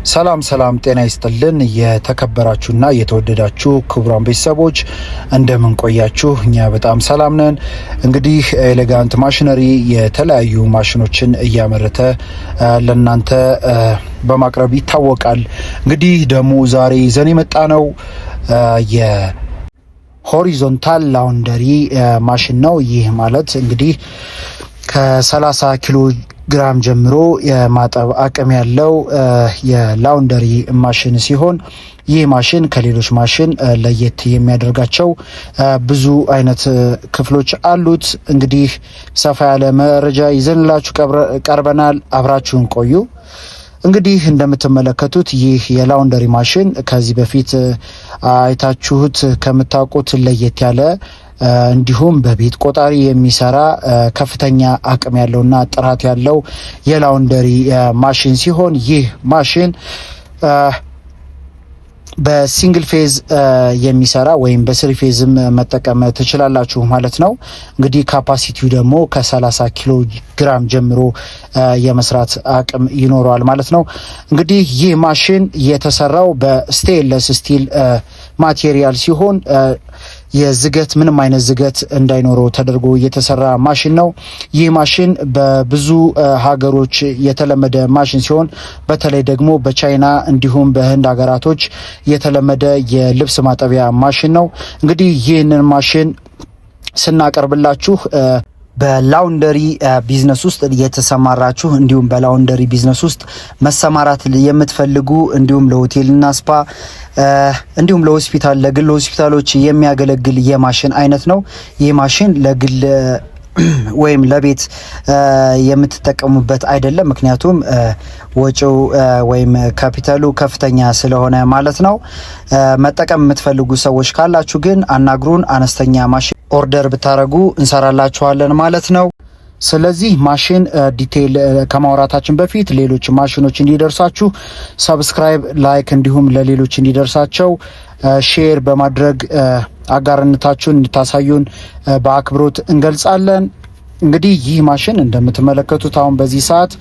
ሰላም ጤና ይስጥልን። የተከበራችሁና የተወደዳችሁ ክቡራን ቤተሰቦች እንደምን ቆያችሁ? እኛ በጣም ሰላም ነን። እንግዲህ ኤሌጋንት ማሽነሪ የተለያዩ ማሽኖችን እያመረተ ለናንተ በማቅረብ ይታወቃል። እንግዲህ ደግሞ ዛሬ ይዘን የመጣ ነው የሆሪዞንታል ላውንደሪ ማሽን ነው። ይህ ማለት እንግዲህ ከ30 ኪሎ ግራም ጀምሮ የማጠብ አቅም ያለው የላውንደሪ ማሽን ሲሆን ይህ ማሽን ከሌሎች ማሽን ለየት የሚያደርጋቸው ብዙ አይነት ክፍሎች አሉት። እንግዲህ ሰፋ ያለ መረጃ ይዘንላችሁ ቀርበናል። አብራችሁን ቆዩ። እንግዲህ እንደምትመለከቱት ይህ የላውንደሪ ማሽን ከዚህ በፊት አይታችሁት ከምታውቁት ለየት ያለ እንዲሁም በቤት ቆጣሪ የሚሰራ ከፍተኛ አቅም ያለውና ጥራት ያለው የላውንደሪ ማሽን ሲሆን ይህ ማሽን በሲንግል ፌዝ የሚሰራ ወይም በስሪ ፌዝም መጠቀም ትችላላችሁ ማለት ነው። እንግዲህ ካፓሲቲው ደግሞ ከ30 ኪሎ ግራም ጀምሮ የመስራት አቅም ይኖረዋል ማለት ነው። እንግዲህ ይህ ማሽን የተሰራው በስቴንለስ ስቲል ማቴሪያል ሲሆን የዝገት ምንም አይነት ዝገት እንዳይኖረው ተደርጎ የተሰራ ማሽን ነው። ይህ ማሽን በብዙ ሀገሮች የተለመደ ማሽን ሲሆን በተለይ ደግሞ በቻይና እንዲሁም በህንድ ሀገራቶች የተለመደ የልብስ ማጠቢያ ማሽን ነው። እንግዲህ ይህንን ማሽን ስናቀርብላችሁ በላውንደሪ ቢዝነስ ውስጥ የተሰማራችሁ እንዲሁም በላውንደሪ ቢዝነስ ውስጥ መሰማራት የምትፈልጉ እንዲሁም ለሆቴልና ስፓ እንዲሁም ለሆስፒታል ለግል ሆስፒታሎች የሚያገለግል የማሽን አይነት ነው። ይህ ማሽን ለግል ወይም ለቤት የምትጠቀሙበት አይደለም። ምክንያቱም ወጪው ወይም ካፒታሉ ከፍተኛ ስለሆነ ማለት ነው። መጠቀም የምትፈልጉ ሰዎች ካላችሁ ግን አናግሩን። አነስተኛ ማሽን ኦርደር ብታረጉ እንሰራላችኋለን ማለት ነው። ስለዚህ ማሽን ዲቴይል ከማውራታችን በፊት ሌሎች ማሽኖች እንዲደርሳችሁ ሰብስክራይብ፣ ላይክ እንዲሁም ለሌሎች እንዲደርሳቸው ሼር በማድረግ አጋርነታችሁን እንድታሳዩን በአክብሮት እንገልጻለን። እንግዲህ ይህ ማሽን እንደምትመለከቱት አሁን በዚህ ሰዓት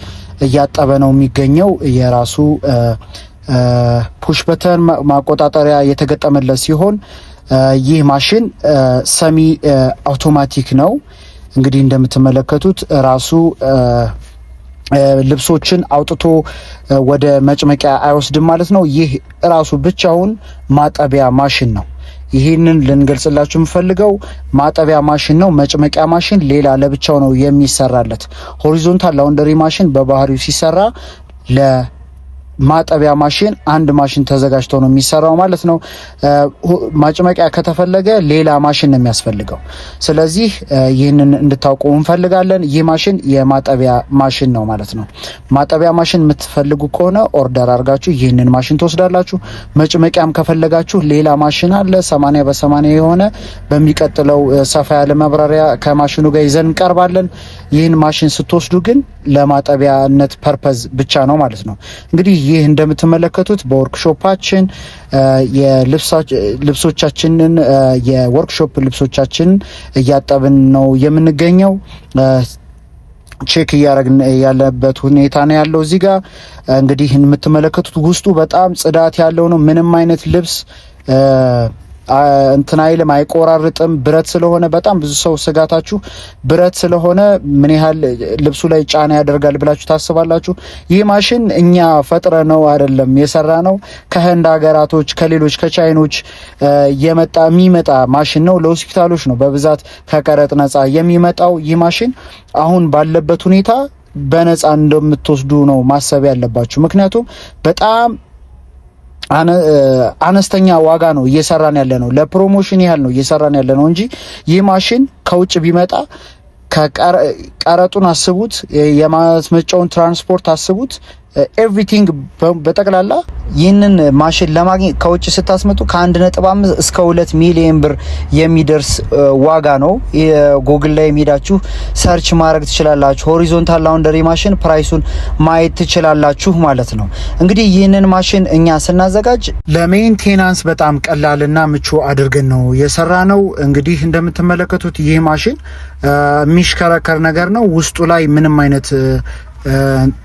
እያጠበ ነው የሚገኘው። የራሱ ፑሽ በተን ማቆጣጠሪያ የተገጠመለት ሲሆን ይህ ማሽን ሰሚ አውቶማቲክ ነው። እንግዲህ እንደምትመለከቱት ራሱ ልብሶችን አውጥቶ ወደ መጭመቂያ አይወስድም ማለት ነው። ይህ ራሱ ብቻውን ማጠቢያ ማሽን ነው። ይህንን ልንገልጽላችሁ የምፈልገው ማጠቢያ ማሽን ነው። መጭመቂያ ማሽን ሌላ ለብቻው ነው የሚሰራለት። ሆሪዞንታል ላውንደሪ ማሽን በባህሪው ሲሰራ ለማጠቢያ ማሽን አንድ ማሽን ተዘጋጅቶ ነው የሚሰራው ማለት ነው። ማጭመቂያ ከተፈለገ ሌላ ማሽን ነው የሚያስፈልገው። ስለዚህ ይህንን እንድታውቁ እንፈልጋለን። ይህ ማሽን የማጠቢያ ማሽን ነው ማለት ነው። ማጠቢያ ማሽን የምትፈልጉ ከሆነ ኦርደር አድርጋችሁ ይህንን ማሽን ትወስዳላችሁ። መጭመቂያም ከፈለጋችሁ ሌላ ማሽን አለ 80 በ80 የሆነ በሚቀጥለው ሰፋ ያለ መብራሪያ ከማሽኑ ጋር ይዘን እንቀርባለን። ይህን ማሽን ስትወስዱ ግን ለማጠቢያነት ፐርፐዝ ብቻ ነው ማለት ነው። እንግዲህ ይህ እንደምትመለከቱት በወርክሾፓችን ልብሶቻችንን የወርክሾፕ ልብሶቻችንን እያጠብን ነው የምንገኘው። ቼክ እያደረግን ያለበት ሁኔታ ነው ያለው። እዚህ ጋር እንግዲህ የምትመለከቱት ውስጡ በጣም ጽዳት ያለው ነው። ምንም አይነት ልብስ እንትን አይልም፣ አይቆራርጥም። ብረት ስለሆነ በጣም ብዙ ሰው ስጋታችሁ ብረት ስለሆነ ምን ያህል ልብሱ ላይ ጫና ያደርጋል ብላችሁ ታስባላችሁ። ይህ ማሽን እኛ ፈጥረ ነው አይደለም የሰራ ነው። ከህንድ ሀገራቶች ከሌሎች ከቻይኖች የሚመጣ ማሽን ነው። ለሆስፒታሎች ነው በብዛት ከቀረጥ ነጻ የሚመጣው። ይህ ማሽን አሁን ባለበት ሁኔታ በነጻ እንደምትወስዱ ነው ማሰብ ያለባችሁ። ምክንያቱም በጣም አነስተኛ ዋጋ ነው እየሰራን ያለ ነው። ለፕሮሞሽን ያህል ነው እየሰራን ያለ ነው እንጂ ይህ ማሽን ከውጭ ቢመጣ ቀረጡን አስቡት፣ የማስመጫውን ትራንስፖርት አስቡት፣ ኤቭሪቲንግ በጠቅላላ ይህንን ማሽን ለማግኘት ከውጭ ስታስመጡ ከ1.5 እስከ 2 ሚሊዮን ብር የሚደርስ ዋጋ ነው። ጉግል ላይ ሄዳችሁ ሰርች ማድረግ ትችላላችሁ። ሆሪዞንታል ላውንደሪ ማሽን ፕራይሱን ማየት ትችላላችሁ ማለት ነው። እንግዲህ ይህንን ማሽን እኛ ስናዘጋጅ ለሜንቴናንስ በጣም ቀላልና ምቹ አድርገን ነው የሰራ ነው። እንግዲህ እንደምትመለከቱት ይህ ማሽን የሚሽከረከር ነገር ነው። ውስጡ ላይ ምንም አይነት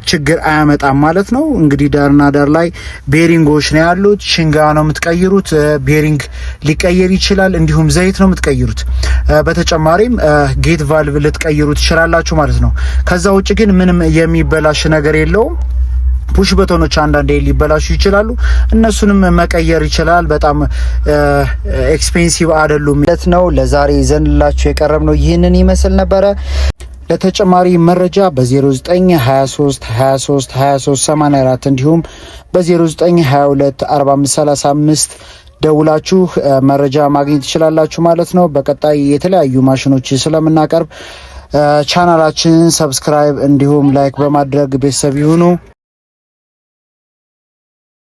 ችግር አያመጣም ማለት ነው። እንግዲህ ዳርና ዳር ላይ ቤሪንጎች ነው ያሉት። ሽንጋ ነው የምትቀይሩት። ቤሪንግ ሊቀየር ይችላል። እንዲሁም ዘይት ነው የምትቀይሩት። በተጨማሪም ጌት ቫልቭ ልትቀይሩ ትችላላችሁ ማለት ነው። ከዛ ውጭ ግን ምንም የሚበላሽ ነገር የለውም። ፑሽ በተኖች አንዳንዴ ሊበላሹ ይችላሉ። እነሱንም መቀየር ይችላል። በጣም ኤክስፔንሲቭ አይደሉም ማለት ነው። ለዛሬ ይዘንላችሁ የቀረብነው ይህንን ይመስል ነበረ። ለተጨማሪ መረጃ በ0923 23 23 84 እንዲሁም በ0922 4535 ደውላችሁ መረጃ ማግኘት ትችላላችሁ ማለት ነው። በቀጣይ የተለያዩ ማሽኖች ስለምናቀርብ ቻናላችንን ሰብስክራይብ እንዲሁም ላይክ በማድረግ ቤተሰብ ይሁኑ።